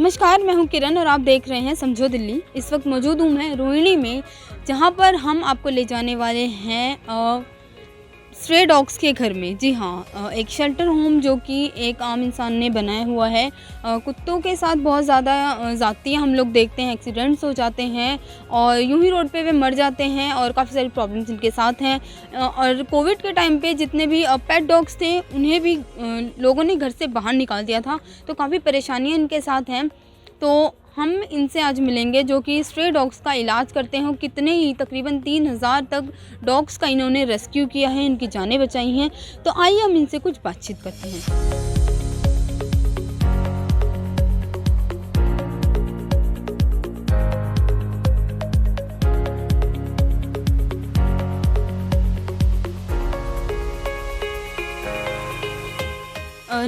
नमस्कार, मैं हूं किरण और आप देख रहे हैं समझो दिल्ली। इस वक्त मौजूद हूं मैं रोहिणी में, जहां पर हम आपको ले जाने वाले हैं स्ट्रे डॉग्स के घर में। जी हाँ, एक शेल्टर होम जो कि एक आम इंसान ने बनाया हुआ है। कुत्तों के साथ बहुत ज़्यादा ज़्यादतियाँ हम लोग देखते हैं, एक्सीडेंट्स हो जाते हैं और यूं ही रोड पे वे मर जाते हैं और काफ़ी सारी प्रॉब्लम्स इनके साथ हैं। और कोविड के टाइम पे जितने भी पेट डॉग्स थे उन्हें भी लोगों ने घर से बाहर निकाल दिया था, तो काफ़ी परेशानियाँ इनके साथ हैं। तो हम इनसे आज मिलेंगे जो कि स्ट्रे डॉग्स का इलाज करते हैं। कितने ही तकरीबन 3000 तक डॉग्स का इन्होंने रेस्क्यू किया है, इनकी जानें बचाई हैं। तो आइए हम इनसे कुछ बातचीत करते हैं।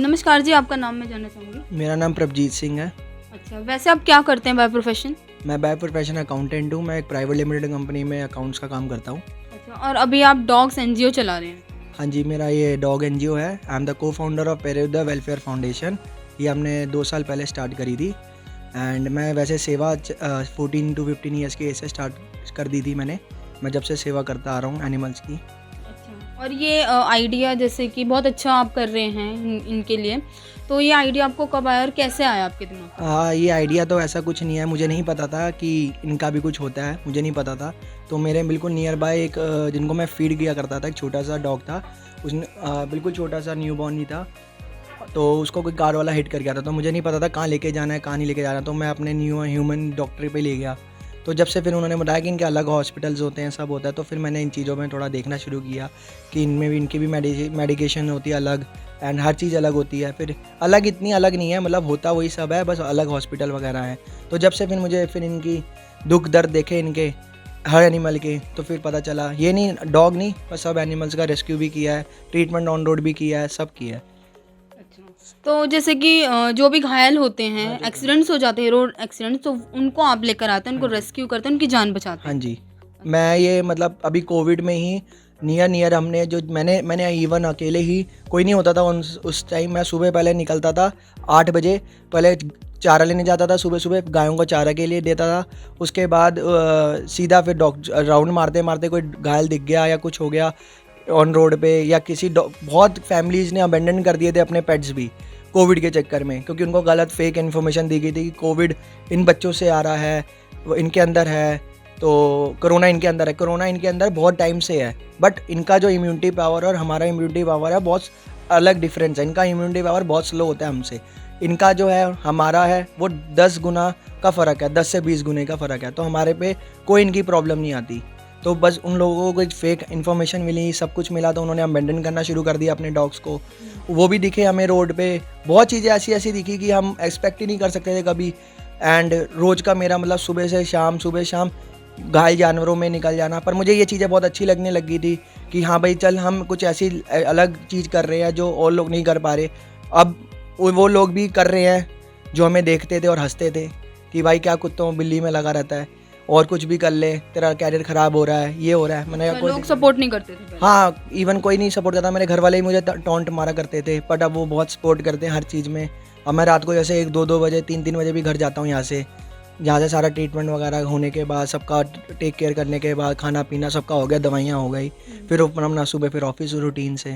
नमस्कार जी, आपका नाम मैं जानना चाहूँगी। मेरा नाम प्रभजीत सिंह है। अच्छा, वैसे आप क्या करते हैं बाय प्रोफेशन? मैं बाय प्रोफेशन अकाउंटेंट हूँ। मैं एक प्राइवेट लिमिटेड कंपनी में अकाउंट्स का काम करता हूँ। अच्छा, और अभी आप डॉग्स एनजीओ चला रहे हैं? हाँ जी, मेरा ये डॉग एनजीओ है। आई एम द को फाउंडर ऑफ पेरेदा वेलफेयर फाउंडेशन। ये हमने 2 साल पहले स्टार्ट करी थी। एंड मैं वैसे सेवा 14 to 15 ईयर्स की एज से स्टार्ट कर दी थी मैंने। मैं जब से सेवा करता आ रहा हूँ एनिमल्स की। अच्छा, और ये आइडिया जैसे कि बहुत अच्छा आप कर रहे हैं इनके लिए, तो ये आइडिया आपको कब आया और कैसे आया आपके दिमाग में? हाँ, ये आइडिया तो ऐसा कुछ नहीं है। मुझे नहीं पता था कि इनका भी कुछ होता है, मुझे नहीं पता था। तो मेरे बिल्कुल नियर बाय एक जिनको मैं फीड किया करता था, एक छोटा सा डॉग था। उसने बिल्कुल छोटा सा न्यूबॉर्न ही था। तो उसको कोई कार वाला हिट कर गया था। तो मुझे नहीं पता था कहाँ लेके जाना है, कहाँ नहीं लेके जाना। तो मैं अपने न्यू ह्यूमन डॉक्टर पे ले गया। तो जब से फिर उन्होंने बताया कि इनके अलग हॉस्पिटल्स होते हैं, सब होता है, तो फिर मैंने इन चीज़ों में थोड़ा देखना शुरू किया कि इनमें भी इनकी भी मेडिकेशन होती है अलग, एंड हर चीज़ अलग होती है। फिर अलग इतनी अलग नहीं है, मतलब होता वही सब है, बस अलग हॉस्पिटल वगैरह हैं। तो जब से फिर इनकी दुख दर्द देखे इनके हर एनिमल के, तो फिर पता चला ये नहीं डॉग नहीं, बस सब एनिमल्स का रेस्क्यू भी किया है, ट्रीटमेंट ऑन रोड भी किया है, सब किया है। तो जैसे कि जो भी घायल होते हैं, एक्सीडेंट्स हो जाते हैं, रोड एक्सीडेंट्स, तो उनको आप लेकर आते हैं, उनको रेस्क्यू करते हैं, उनकी जान बचाते हाँ हैं। जी, मैं ये मतलब अभी कोविड में ही नियर हमने जो मैंने इवन अकेले ही, कोई नहीं होता था उस टाइम। मैं सुबह पहले निकलता था 8 बजे, पहले चारा लेने जाता था सुबह सुबह, गायों को चारा के लिए देता था। उसके बाद सीधा फिर राउंड मारते मारते कोई घायल दिख गया या कुछ हो गया ऑन रोड पे, या किसी बहुत फैमिलीज़ ने अबेंडन कर दिए थे अपने पेट्स भी कोविड के चक्कर में, क्योंकि उनको गलत फेक इन्फॉर्मेशन दी गई थी कि कोविड इन बच्चों से आ रहा है, वो इनके अंदर है, तो कोरोना इनके अंदर है। कोरोना इनके अंदर बहुत टाइम से है, बट इनका जो इम्यूनिटी पावर और हमारा इम्यूनिटी पावर है बहुत अलग डिफरेंस है। इनका इम्यूनिटी पावर बहुत स्लो होता है हमसे, इनका जो है हमारा है वो 10 गुना का फ़र्क है, 10 से 20 गुने का फ़र्क है। तो हमारे पे कोई इनकी प्रॉब्लम नहीं आती। तो बस उन लोगों को फेक इन्फॉर्मेशन मिली, सब कुछ मिला, तो उन्होंने अबेंडन करना शुरू कर दिया अपने डॉग्स को। वो भी दिखे हमें रोड पे, बहुत चीज़ें ऐसी ऐसी दिखी कि हम एक्सपेक्ट ही नहीं कर सकते थे कभी। एंड रोज़ का मेरा मतलब सुबह शाम घायल जानवरों में निकल जाना। पर मुझे ये चीज़ें बहुत अच्छी लगने लगी थी कि हाँ भाई, चल हम कुछ ऐसी अलग चीज़ कर रहे हैं जो और लोग नहीं कर पा रहे। अब वो लोग भी कर रहे हैं जो हमें देखते थे और हंसते थे कि भाई क्या कुत्तों बिल्ली में लगा रहता है, और कुछ भी कर ले, तेरा कैरियर ख़राब हो रहा है, ये हो रहा है। मैंने लोग सपोर्ट नहीं करते थे पहले। हाँ, इवन कोई नहीं सपोर्ट करता। मेरे घर वाले ही मुझे टॉन्ट मारा करते थे, बट अब वो बहुत सपोर्ट करते हैं हर चीज़ में। अब मैं रात को जैसे 1-2 बजे 3-3 बजे भी घर जाता हूँ यहाँ से, जहाँ से सारा ट्रीटमेंट वगैरह होने के बाद, सबका टेक केयर करने के बाद, खाना पीना सबका हो गया, दवाइयाँ हो गई, फिर अपना सुबह फिर ऑफिस रूटीन से,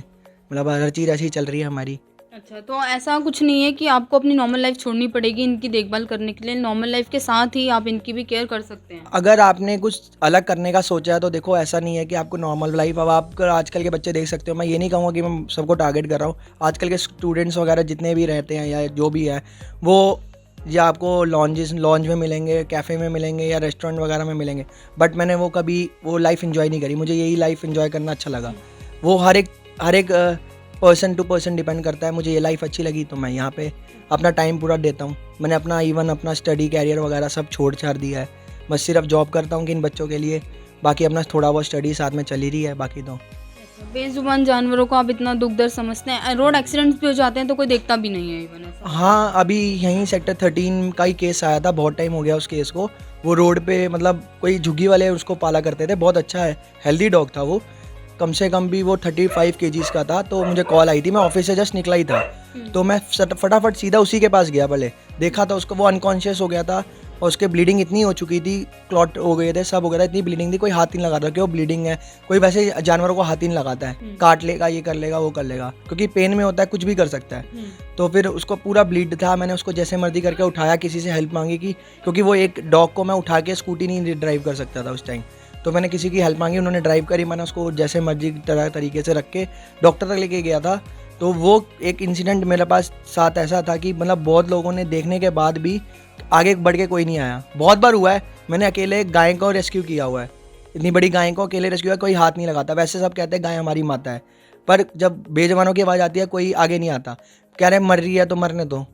मतलब हर चीज़ ऐसी चल रही है हमारी। अच्छा, तो ऐसा कुछ नहीं है कि आपको अपनी नॉर्मल लाइफ छोड़नी पड़ेगी इनकी देखभाल करने के लिए? नॉर्मल लाइफ के साथ ही आप इनकी भी केयर कर सकते हैं। अगर आपने कुछ अलग करने का सोचा है तो देखो, ऐसा नहीं है कि आपको नॉर्मल लाइफ, अब आप आजकल के बच्चे देख सकते हो, मैं ये नहीं कहूँगा कि मैं सबको टारगेट कर रहा हूँ। आजकल के स्टूडेंट्स वगैरह जितने भी रहते हैं या जो भी है, वो या आपको लॉन्ज में मिलेंगे, कैफ़े में मिलेंगे या रेस्टोरेंट वगैरह में मिलेंगे, बट मैंने वो कभी वो लाइफ इन्जॉय नहीं करी। मुझे यही लाइफ इन्जॉय करना अच्छा लगा। वो हर एक पर्सन टू पर्सन डिपेंड करता है। मुझे ये लाइफ अच्छी लगी तो मैं यहाँ पे अपना टाइम पूरा देता हूँ। मैंने अपना स्टडी कैरियर वगैरह सब छोड़ छाड़ दिया है, बस सिर्फ जॉब करता हूँ कि इन बच्चों के लिए, बाकी अपना थोड़ा बहुत स्टडी साथ में चली रही है, बाकी तो। बेजुबान जानवरों को आप इतना दुख दर्द समझते हैं? रोड एक्सीडेंट्स भी हो जाते हैं तो कोई देखता भी नहीं है इवन ऐसा? हाँ, अभी यहीं सेक्टर 13 का ही केस आया था, बहुत टाइम हो गया उस केस को। वो रोड पे मतलब कोई झुग्गी वाले उसको पाला करते थे, बहुत अच्छा है, हेल्दी डॉग था वो, कम से कम भी वो 35 kgs का था। तो मुझे कॉल आई थी, मैं ऑफिस से जस्ट निकला ही था, तो मैं फटाफट सीधा उसी के पास गया, पहले देखा था उसको, वो अनकॉन्शियस हो गया था और उसके ब्लीडिंग इतनी हो चुकी थी, क्लॉट हो गए थे, सब हो गया था, इतनी ब्लीडिंग थी, कोई हाथ नहीं लगाता क्यों ब्लीडिंग है, कोई वैसे जानवरों को हाथ ही नहीं लगाता है, काट लेगा, ये कर लेगा, वो कर लेगा, क्योंकि पेन में होता है, कुछ भी कर सकता है। तो फिर उसको पूरा ब्लीड था, मैंने उसको जैसे मर्जी करके उठाया, किसी से हेल्प मांगी कि क्योंकि वो एक डॉग को मैं उठा के स्कूटी नहीं ड्राइव कर सकता था उस टाइम, तो मैंने किसी की हेल्प मांगी, उन्होंने ड्राइव करी, मैंने उसको जैसे मर्जी तरीके से रख के डॉक्टर तक लेके गया था। तो वो एक इंसिडेंट मेरे पास साथ ऐसा था कि मतलब बहुत लोगों ने देखने के बाद भी आगे बढ़ के कोई नहीं आया। बहुत बार हुआ है, मैंने अकेले गाय को रेस्क्यू किया हुआ है, इतनी बड़ी गाय को अकेले रेस्क्यू किया, कोई हाथ नहीं लगाता। वैसे सब कहते हैं गाय हमारी माता है, पर जब बेजवानों की आवाज़ आती है कोई आगे नहीं आता, कह रहे मर रही है तो मरने दो।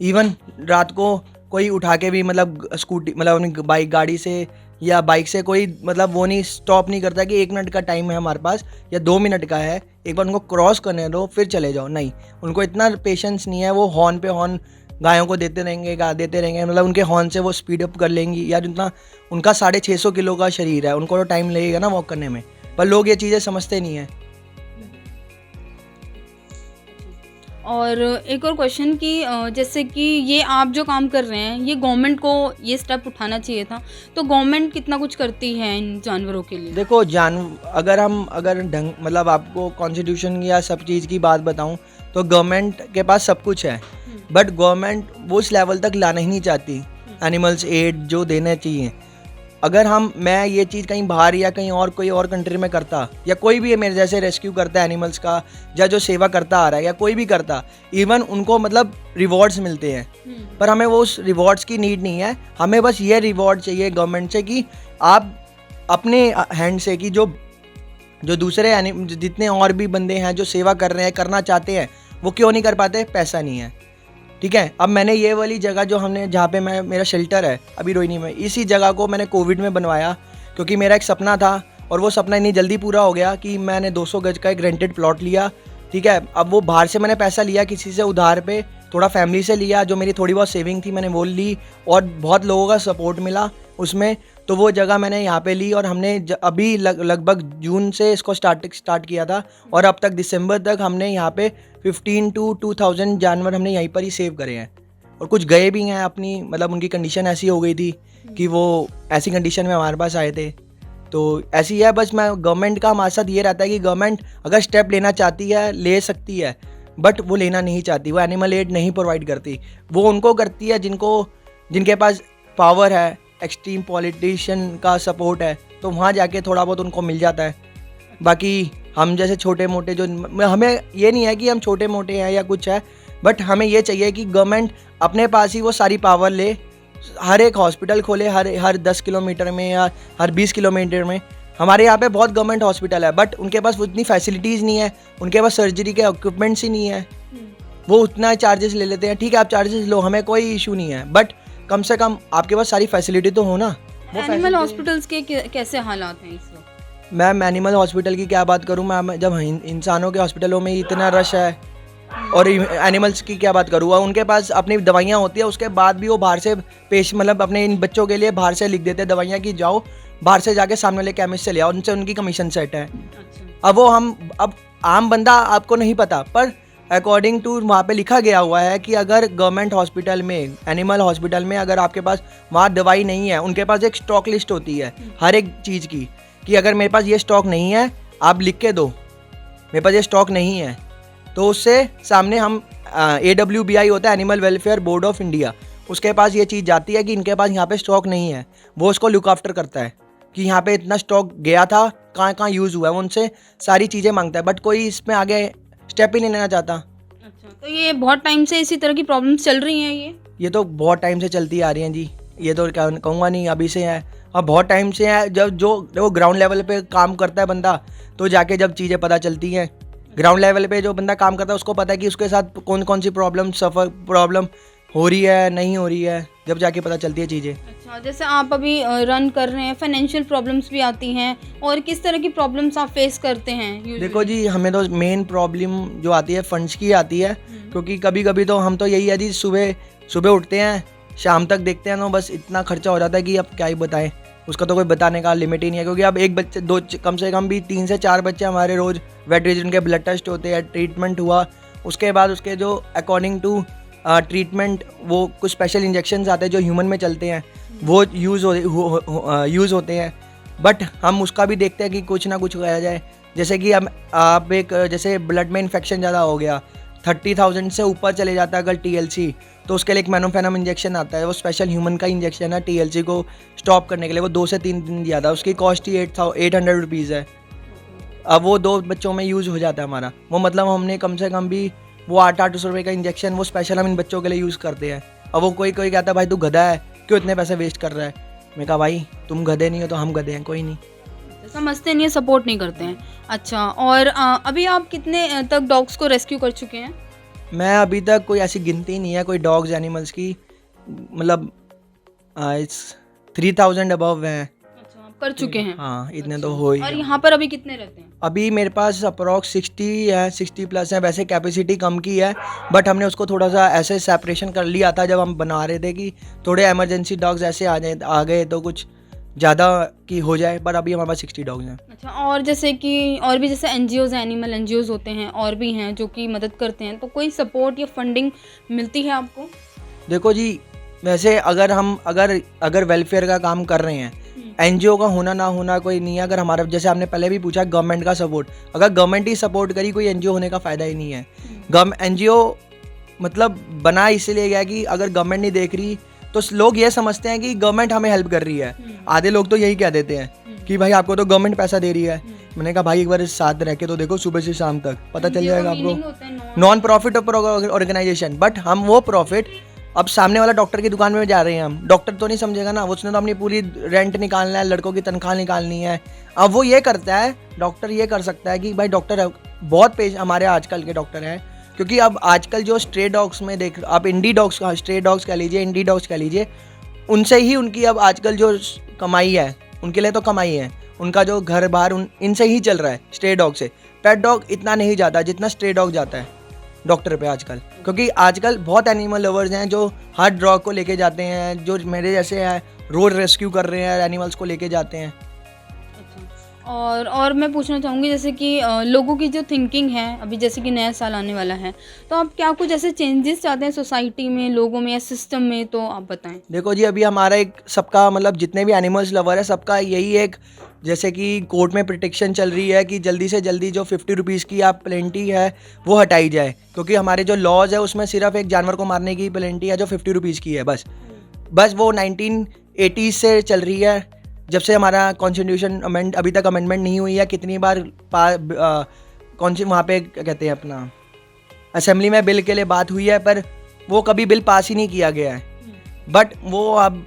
इवन रात को कोई उठा के भी मतलब स्कूटी मतलब अपनी बाइक गाड़ी से या बाइक से कोई मतलब वो नहीं स्टॉप नहीं करता कि 1 मिनट का टाइम है हमारे पास या 2 मिनट का है, एक बार उनको क्रॉस करने दो फिर चले जाओ। नहीं, उनको इतना पेशेंस नहीं है, वो हॉर्न पे हॉर्न गायों को देते रहेंगे, मतलब उनके हॉर्न से वो स्पीड अप कर लेंगी। यार इतना उनका 650 किलो का शरीर है, उनको तो टाइम लगेगा ना वॉक करने में, पर लोग ये चीज़ें समझते नहीं हैं। और एक और क्वेश्चन कि जैसे कि ये आप जो काम कर रहे हैं, ये गवर्नमेंट को ये स्टेप उठाना चाहिए था, तो गवर्नमेंट कितना कुछ करती है इन जानवरों के लिए? देखो अगर ढंग मतलब आपको कॉन्स्टिट्यूशन या सब चीज़ की बात बताऊं तो गवर्नमेंट के पास सब कुछ है, बट गवर्नमेंट वो उस लेवल तक लाना ही नहीं चाहती एनिमल्स एड जो देने चाहिए। अगर मैं ये चीज़ कहीं बाहर या कहीं और कोई और कंट्री में करता, या कोई भी मेरे जैसे रेस्क्यू करता है एनिमल्स का, या जो सेवा करता आ रहा है या कोई भी करता, इवन उनको मतलब रिवॉर्ड्स मिलते हैं, पर हमें वो उस रिवॉर्ड्स की नीड नहीं है। हमें बस ये रिवॉर्ड चाहिए गवर्नमेंट से कि आप अपने हैंड से कि जो दूसरे जितने और भी बंदे हैं जो सेवा कर रहे हैं, करना चाहते हैं, वो क्यों नहीं कर पाते? पैसा नहीं है, ठीक है। अब मैंने ये वाली जगह जो हमने जहाँ पे मेरा शेल्टर है अभी रोहिणी में, इसी जगह को मैंने कोविड में बनवाया क्योंकि मेरा एक सपना था और वो सपना इतनी जल्दी पूरा हो गया कि मैंने 200 गज का एक रेंटेड प्लॉट लिया, ठीक है। अब वो बाहर से मैंने पैसा लिया किसी से उधार पे, थोड़ा फैमिली से लिया, जो मेरी थोड़ी बहुत सेविंग थी मैंने वो ली और बहुत लोगों का सपोर्ट मिला उसमें, तो वो जगह मैंने यहाँ पे ली और हमने अभी लगभग जून से इसको स्टार्ट किया था और अब तक दिसंबर तक हमने यहाँ पे 15 to 2000 जानवर हमने यहीं पर ही सेव करे हैं और कुछ गए भी हैं अपनी, मतलब उनकी कंडीशन ऐसी हो गई थी कि वो ऐसी कंडीशन में हमारे पास आए थे। तो ऐसी है, बस मैं गवर्नमेंट का हमारे साथ ये रहता है कि गवर्नमेंट अगर स्टेप लेना चाहती है ले सकती है, बट वो लेना नहीं चाहती, वो एनिमल एड नहीं प्रोवाइड करती। वो उनको करती है जिनके पास पावर है, एक्सट्रीम पॉलिटिशियन का सपोर्ट है, तो वहाँ जाके थोड़ा बहुत उनको मिल जाता है। बाकी हम जैसे छोटे मोटे जो, हमें ये नहीं है कि हम छोटे मोटे हैं या कुछ है, बट हमें ये चाहिए कि गवर्नमेंट अपने पास ही वो सारी पावर ले, हर एक हॉस्पिटल खोले हर 10 किलोमीटर में या हर 20 किलोमीटर में। हमारे यहाँ पे बहुत गवर्नमेंट हॉस्पिटल है, बट उनके पास उतनी फैसिलिटीज़ नहीं है, उनके पास सर्जरी के इक्विपमेंट्स ही नहीं है, वो उतना चार्जेस ले लेते हैं। ठीक है, आप चार्जेस लो, हमें कोई इशू नहीं है, बट कम से कम आपके पास सारी फैसिलिटी तो हो ना। एनिमल हॉस्पिटल्स के कैसे हालात हैं इस वक्त? मैम एनिमल हॉस्पिटल की क्या बात करूँ मैं, जब इंसानों के हॉस्पिटलों में इतना रश है और एनिमल्स की क्या बात करूँ। उनके पास अपनी दवाइयाँ होती है, उसके बाद भी वो बाहर से मतलब अपने इन बच्चों के लिए बाहर से लिख देते हैं दवाइयाँ कि जाओ बाहर से जाके सामने वाले केमिस्ट से ले आओ, उनसे उनकी कमीशन सेट है। अब अब आम बंदा आपको नहीं पता, पर अकॉर्डिंग टू वहाँ पे लिखा गया हुआ है कि अगर गवर्नमेंट हॉस्पिटल में, एनिमल हॉस्पिटल में अगर आपके पास वहाँ दवाई नहीं है, उनके पास एक स्टॉक लिस्ट होती है हर एक चीज़ की कि अगर मेरे पास ये स्टॉक नहीं है आप लिख के दो, मेरे पास ये स्टॉक नहीं है, तो उससे सामने हम AWBI होता है, animal welfare board of India, उसके पास ये चीज़ जाती है कि इनके पास यहाँ पे स्टॉक नहीं है, वो उसको लुक आफ्टर करता है कि यहाँ पे इतना स्टॉक गया था, कहाँ कहाँ यूज़ हुआ है, वो उनसे सारी चीज़ें मांगता है, बट कोई इसमें आगे स्टेप ही नहीं लेना चाहता। अच्छा, तो ये बहुत टाइम से इसी तरह की प्रॉब्लम्स चल रही हैं? ये तो बहुत टाइम से चलती आ रही हैं जी, ये तो कहूँगा नहीं अभी से है, और बहुत टाइम से है। जब जो ग्राउंड लेवल पे काम करता है बंदा, तो जाके जब चीज़ें पता चलती हैं, ग्राउंड लेवल पे जो बंदा काम करता है उसको पता है कि उसके साथ कौन कौन सी प्रॉब्लम हो रही है, नहीं हो रही है, जब जाके पता चलती है चीज़ें। अच्छा, जैसे आप अभी रन कर रहे हैं, फाइनेंशियल प्रॉब्लम्स भी आती हैं, और किस तरह की प्रॉब्लम्स आप फेस करते हैं usually? देखो जी, हमें तो मेन प्रॉब्लम जो आती है फंड्स की आती है, क्योंकि कभी कभी तो हम तो यही है जी, सुबह उठते हैं, शाम तक देखते हैं, तो बस इतना खर्चा हो जाता है कि अब क्या ही बताएं, उसका तो कोई बताने का लिमिट ही नहीं है। क्योंकि अब एक बच्चे कम से कम भी 3 से 4 बच्चे हमारे रोज़ वेटरीजन के ब्लड टेस्ट होते हैं, ट्रीटमेंट हुआ, उसके बाद उसके जो अकॉर्डिंग टू ट्रीटमेंट वो कुछ स्पेशल इंजेक्शंस आते हैं जो ह्यूमन में चलते हैं, वो यूज़ होते हैं। बट हम उसका भी देखते हैं कि कुछ ना कुछ करा जाए। जैसे कि हम आप एक जैसे ब्लड में इन्फेक्शन ज़्यादा हो गया, 30,000 से ऊपर चले जाता है अगर TLC, तो उसके लिए एक मैनोफेनम इंजेक्शन आता है, वो स्पेशल ह्यूमन का इंजेक्शन है TLC को स्टॉप करने के लिए। वो 2 से 3 दिन दिया था, उसकी कॉस्ट ही 800 रुपीज़ है। अब वो 2 बच्चों में यूज़ हो जाता है हमारा। वो मतलब हमने कम से कम भी वो 800 रुपये का इंजेक्शन वो स्पेशल हम इन बच्चों के लिए यूज़ करते हैं। अब वो कोई कहता है भाई तू गधा है, क्यों इतने पैसे वेस्ट कर रहा है। मैं कहा भाई तुम गधे नहीं हो तो हम गधे हैं, कोई नहीं। समझते नहीं है, सपोर्ट नहीं करते हैं। अच्छा, और अभी आप कितने तक डॉग्स को रेस्क्यू कर चुके हैं? मैं अभी तक कोई ऐसी गिनती नहीं है कोई डॉग्स एनिमल्स की, मतलब 3000 अबव हैं। अच्छा, आप कर चुके हैं। हाँ, इतने तो हो ही और गए। यहाँ पर अभी कितने रहते हैं? अभी मेरे पास अप्रॉक्स 60 है, 60 प्लस है। वैसे कैपेसिटी कम की है, बट हमने उसको थोड़ा सा ऐसे सेपरेशन कर लिया था जब हम बना रहे थे कि थोड़े एमरजेंसी डॉग्स ऐसे आ गए तो कुछ ज़्यादा की हो जाए। पर अभी हमारे पास 60 डॉग्स हैं। अच्छा, और जैसे कि और भी जैसे एनजीओज, एनिमल एनजीओज होते हैं और भी हैं जो कि मदद करते हैं, तो कोई सपोर्ट या फंडिंग मिलती है आपको? देखो जी, वैसे अगर हम अगर वेलफेयर का काम कर रहे हैं, एनजीओ का होना ना होना कोई नहीं है। अगर हमारा, जैसे आपने पहले भी पूछा, गवर्नमेंट का सपोर्ट, अगर गवर्नमेंट ही सपोर्ट करी, कोई एनजीओ होने का फ़ायदा ही नहीं है। एनजीओ मतलब बना इसलिए गया कि अगर गवर्नमेंट नहीं देख रही तो लोग ये समझते हैं कि गवर्नमेंट हमें हेल्प कर रही है। आधे लोग तो यही कह देते हैं कि भाई आपको तो गवर्नमेंट पैसा दे रही है। मैंने कहा भाई एक बार साथ रह के तो देखो, सुबह से शाम तक पता चल जाएगा आपको। नॉन प्रॉफिट ऑर्गेनाइजेशन, बट हम वो प्रॉफिट अब सामने वाला डॉक्टर की दुकान में जा रहे हैं हम, डॉक्टर तो नहीं समझेगा ना, उसने तो अपनी पूरी रेंट निकालना है, लड़कों की तनख्वाह निकालनी है। अब वो ये करता है, डॉक्टर ये कर सकता है कि भाई डॉक्टर बहुत पेश हमारे आजकल के डॉक्टर हैं, क्योंकि अब आजकल जो स्ट्रे डॉग्स में देख, आप इंडी डॉग्स, स्ट्रे डॉग्स कह लीजिए, इंडी डॉग्स कह लीजिए, उनसे ही उनकी अब आजकल जो कमाई है, उनके लिए तो कमाई है, उनका जो घर बार इनसे ही चल रहा है, स्ट्रे डॉग से। पेट डॉग इतना नहीं जाता जितना स्ट्रे डॉग जाता है डॉक्टर पे आजकल, क्योंकि आजकल बहुत एनिमल लवर्स हैं जो हर डॉग को लेके जाते हैं, जो मेरे जैसे हैं रोड रेस्क्यू कर रहे हैं, एनिमल्स को लेके जाते हैं। अच्छा, और मैं पूछना चाहूँगी जैसे कि लोगों की जो थिंकिंग है, अभी जैसे कि नया साल आने वाला है, तो आप क्या कुछ ऐसे चेंजेस चाहते हैं सोसाइटी में, लोगों में या सिस्टम में, तो आप बताएं। देखो जी, अभी हमारा एक सबका मतलब जितने भी एनिमल्स लवर है सबका यही एक, जैसे कि कोर्ट में प्रोटेक्शन चल रही है कि जल्दी से जल्दी जो 50 रुपीज़ की आप पेनल्टी है वो हटाई जाए, क्योंकि हमारे जो लॉज है उसमें सिर्फ एक जानवर को मारने की पेनल्टी है जो 50 रुपीज़ की है बस वो 1980 से चल रही है, जब से हमारा कॉन्स्टिट्यूशन अमेंड अभी तक अमेंडमेंट नहीं हुई है। कितनी बार कौन सी वहाँ पे क्या कहते हैं अपना असेंबली में बिल के लिए बात हुई है, पर वो कभी बिल पास ही नहीं किया गया है। बट वो अब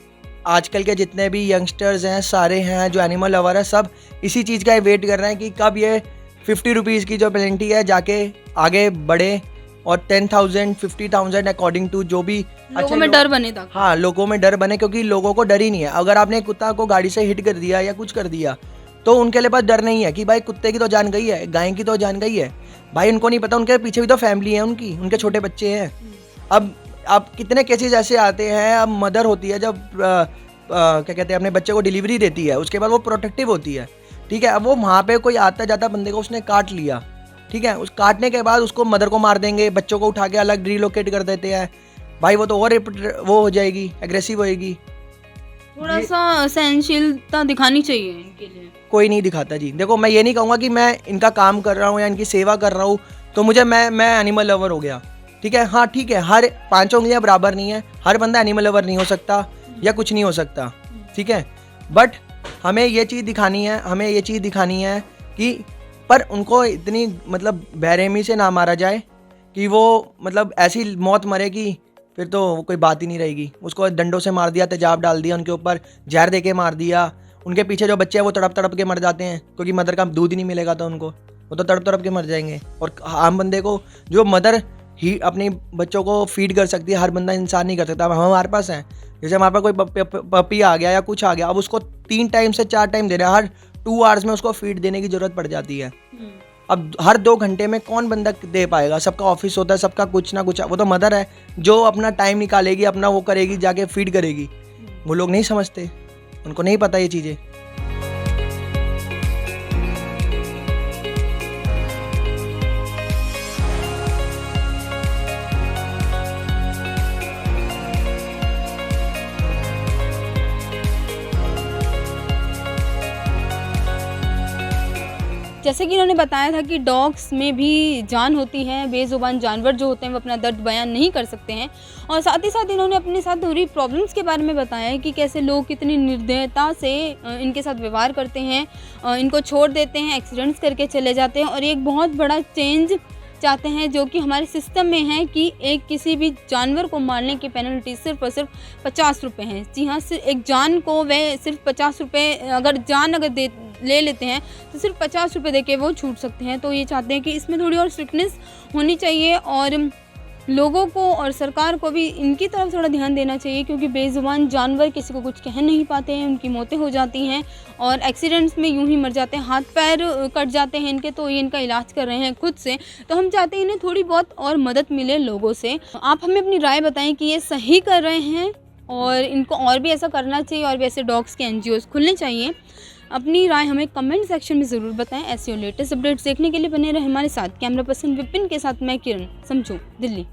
आजकल के जितने भी यंगस्टर्स हैं, सारे हैं जो एनिमल लवर है, सब इसी चीज़ का वेट कर रहे हैं कि कब ये 50 रुपीज़ की जो पेनल्टी है जाके आगे बढ़े और 10,000 50,000 अकॉर्डिंग टू जो भी लोगों में डर बने था। हाँ, लोगों में डर बने, क्योंकि लोगों को डर ही नहीं है। अगर आपने कुत्ता को गाड़ी से हिट कर दिया या कुछ कर दिया तो उनके लिए पास डर नहीं है कि भाई कुत्ते की तो जान गई है, गाय की तो जान गई है। भाई उनको नहीं पता उनके पीछे भी तो फैमिली है, उनके छोटे बच्चे हैं। अब कितने केसेस ऐसे आते हैं, अब मदर होती है जब क्या कहते हैं अपने बच्चे को डिलीवरी देती है, उसके बाद वो प्रोटेक्टिव होती है, ठीक है। अब वो वहाँ पे कोई आता जाता बंदे को उसने काट लिया, ठीक है, उस काटने के बाद उसको मदर को मार देंगे, बच्चों को उठा के अलग रिलोकेट कर देते हैं। भाई वो तो और वो हो जाएगी, एग्रेसिव होएगी। थोड़ा सा सहनशीलता दिखानी चाहिए इनके लिए। कोई नहीं दिखाता जी। देखो, मैं ये नहीं कहूँगा कि मैं इनका काम कर रहा हूँ या इनकी सेवा कर रहा हूँ तो मुझे मैं एनिमल लवर हो गया, ठीक है। हाँ ठीक है, हर 5 उंगलियाँ बराबर नहीं है, हर बंदा एनिमल लवर नहीं हो सकता या कुछ नहीं हो सकता, ठीक है। बट हमें ये चीज़ दिखानी है कि पर उनको इतनी मतलब बेरहमी से ना मारा जाए कि वो मतलब ऐसी मौत मरे कि फिर तो कोई बात ही नहीं रहेगी। उसको डंडों से मार दिया, तेजाब डाल दिया उनके ऊपर, जहर दे के मार दिया, उनके पीछे जो बच्चे हैं वो तड़प तड़प के मर जाते हैं, क्योंकि मदर का दूध ही नहीं मिलेगा तो उनको, वो तो तड़प तड़प के मर जाएंगे। और आम बंदे को, जो मदर ही अपने बच्चों को फीड कर सकती है, हर बंदा इंसान नहीं कर सकता। अब हमारे पास है, जैसे हमारे पास कोई पपी आ गया या कुछ आ गया, अब उसको 3 टाइम से 4 टाइम दे रहे हैं, हर 2 आवर्स में उसको फीड देने की ज़रूरत पड़ जाती है। अब हर 2 घंटे में कौन बंदा दे पाएगा? सबका ऑफिस होता है, सबका कुछ ना कुछ, वो तो मदर है जो अपना टाइम निकालेगी, अपना वो करेगी, जाके फीड करेगी। वो लोग नहीं समझते, उनको नहीं पता ये चीज़ें। जैसे कि इन्होंने बताया था कि डॉग्स में भी जान होती है, बेज़ुबान जानवर जो होते हैं वो अपना दर्द बयान नहीं कर सकते हैं। और साथ ही साथ इन्होंने अपने साथ हो रही प्रॉब्लम्स के बारे में बताया है कि कैसे लोग कितनी निर्दयता से इनके साथ व्यवहार करते हैं, इनको छोड़ देते हैं, एक्सीडेंट्स करके चले जाते हैं। और एक बहुत बड़ा चेंज चाहते हैं जो कि हमारे सिस्टम में है कि एक किसी भी जानवर को मारने की पेनल्टी सिर्फ़ और सिर्फ 50 रुपये है। जी हाँ, सिर्फ एक जान को वे सिर्फ 50 रुपये अगर ले लेते हैं तो सिर्फ 50 रुपये देके वो छूट सकते हैं। तो ये चाहते हैं कि इसमें थोड़ी और स्ट्रिक्टनेस होनी चाहिए और लोगों को और सरकार को भी इनकी तरफ थोड़ा ध्यान देना चाहिए, क्योंकि बेज़ुबान जानवर किसी को कुछ कह नहीं पाते हैं, उनकी मौतें हो जाती हैं और एक्सीडेंट्स में यूं ही मर जाते हैं, हाथ पैर कट जाते हैं इनके, तो ये इनका इलाज कर रहे हैं खुद से। तो हम चाहते हैं इन्हें थोड़ी बहुत और मदद मिले लोगों से। आप हमें अपनी राय बताएं कि ये सही कर रहे हैं और इनको और भी ऐसा करना चाहिए और भी ऐसे डॉग्स के NGOs खुलने चाहिए। अपनी राय हमें कमेंट सेक्शन में ज़रूर बताएं। ऐसे और लेटेस्ट अपडेट्स देखने के लिए बने रहे हमारे साथ। कैमरा पर्सन विपिन के साथ मैं किरण, समझो दिल्ली।